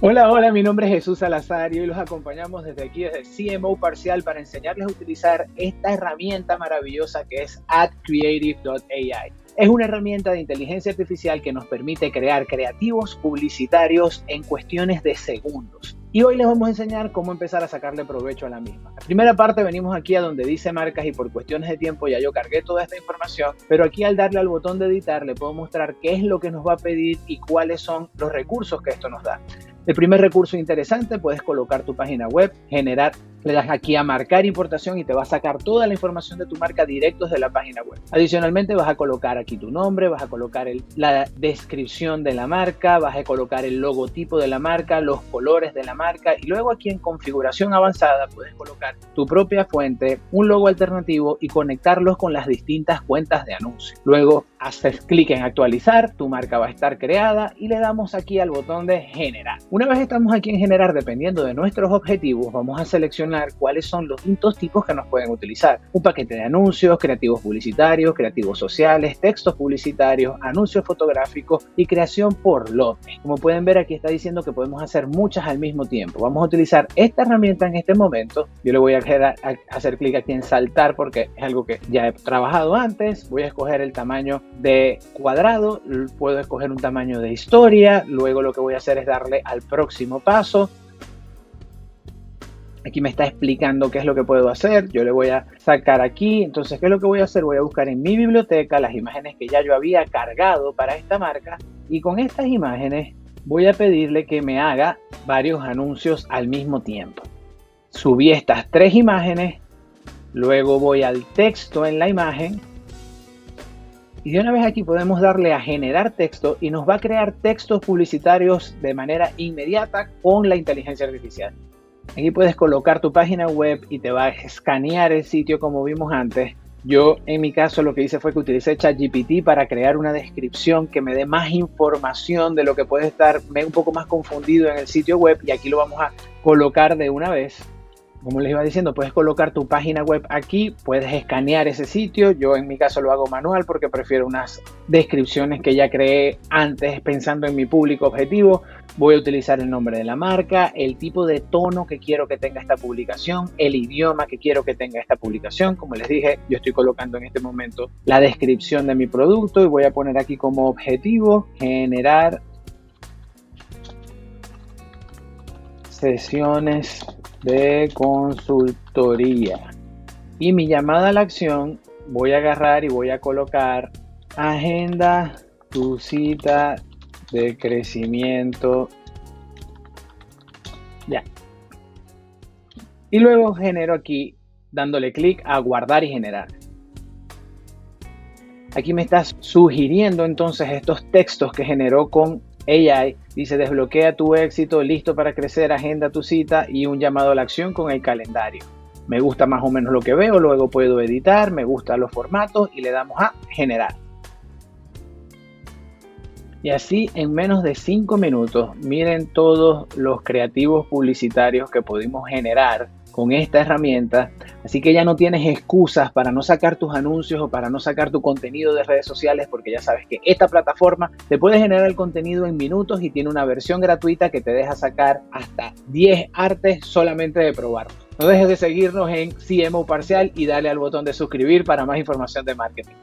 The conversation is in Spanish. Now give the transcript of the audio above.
Hola, hola, mi nombre es Jesús Salazar y hoy los acompañamos desde aquí, desde CMO Parcial, para enseñarles a utilizar esta herramienta maravillosa que es AdCreative.ai. Es una herramienta de inteligencia artificial que nos permite crear creativos publicitarios en cuestiones de segundos. Y hoy les vamos a enseñar cómo empezar a sacarle provecho a la misma. La primera parte venimos aquí a donde dice marcas y por cuestiones de tiempo ya yo cargué toda esta información, pero aquí al darle al botón de editar le puedo mostrar qué es lo que nos va a pedir y cuáles son los recursos que esto nos da. El primer recurso interesante, puedes colocar tu página web, le das aquí a marcar importación y te va a sacar toda la información de tu marca directo desde la página web. Adicionalmente vas a colocar aquí tu nombre, vas a colocar la descripción de la marca, vas a colocar el logotipo de la marca, los colores de la marca y luego aquí en configuración avanzada puedes colocar tu propia fuente, un logo alternativo y conectarlos con las distintas cuentas de anuncio. Luego haces clic en actualizar, tu marca va a estar creada y le damos aquí al botón de generar. Una vez estamos aquí en generar, dependiendo de nuestros objetivos, vamos a seleccionar cuáles son los distintos tipos que nos pueden utilizar. Un paquete de anuncios, creativos publicitarios, creativos sociales, textos publicitarios, anuncios fotográficos y creación por lote. Como pueden ver, aquí está diciendo que podemos hacer muchas al mismo tiempo. Vamos a utilizar esta herramienta en este momento. Yo le voy a hacer clic aquí en saltar porque es algo que ya he trabajado antes. Voy a escoger el tamaño de cuadrado, puedo escoger un tamaño de historia. Luego lo que voy a hacer es darle al próximo paso. Aquí me está explicando qué es lo que puedo hacer. Yo le voy a sacar aquí. Entonces, ¿qué es lo que voy a hacer? Voy a buscar en mi biblioteca las imágenes que ya yo había cargado para esta marca. Y con estas imágenes voy a pedirle que me haga varios anuncios al mismo tiempo. Subí estas 3 imágenes. Luego voy al texto en la imagen. Y de una vez aquí podemos darle a generar texto y nos va a crear textos publicitarios de manera inmediata con la inteligencia artificial. Aquí puedes colocar tu página web y te va a escanear el sitio como vimos antes. Yo en mi caso lo que hice fue que utilicé ChatGPT para crear una descripción que me dé más información de lo que puede estar un poco más confundido en el sitio web y aquí lo vamos a colocar de una vez. Como les iba diciendo, puedes colocar tu página web aquí, puedes escanear ese sitio. Yo en mi caso lo hago manual porque prefiero unas descripciones que ya creé antes pensando en mi público objetivo. Voy a utilizar el nombre de la marca, el tipo de tono que quiero que tenga esta publicación, el idioma que quiero que tenga esta publicación. Como les dije, yo estoy colocando en este momento la descripción de mi producto y voy a poner aquí como objetivo generar sesiones de consultoría. Y mi llamada a la acción, voy a agarrar y voy a colocar agenda tu cita de crecimiento ya. Y luego genero aquí dándole clic a guardar y generar. Aquí me estás sugiriendo entonces estos textos que generó con AI. Dice desbloquea tu éxito, listo para crecer, agenda tu cita y un llamado a la acción con el calendario. Me gusta más o menos lo que veo, luego puedo editar, me gustan los formatos y le damos a generar. Y así en menos de 5 minutos, miren todos los creativos publicitarios que pudimos generar con esta herramienta. Así que ya no tienes excusas para no sacar tus anuncios o para no sacar tu contenido de redes sociales, porque ya sabes que esta plataforma te puede generar el contenido en minutos y tiene una versión gratuita que te deja sacar hasta 10 artes solamente de probarlo. No dejes de seguirnos en CMO Parcial y dale al botón de suscribir para más información de marketing.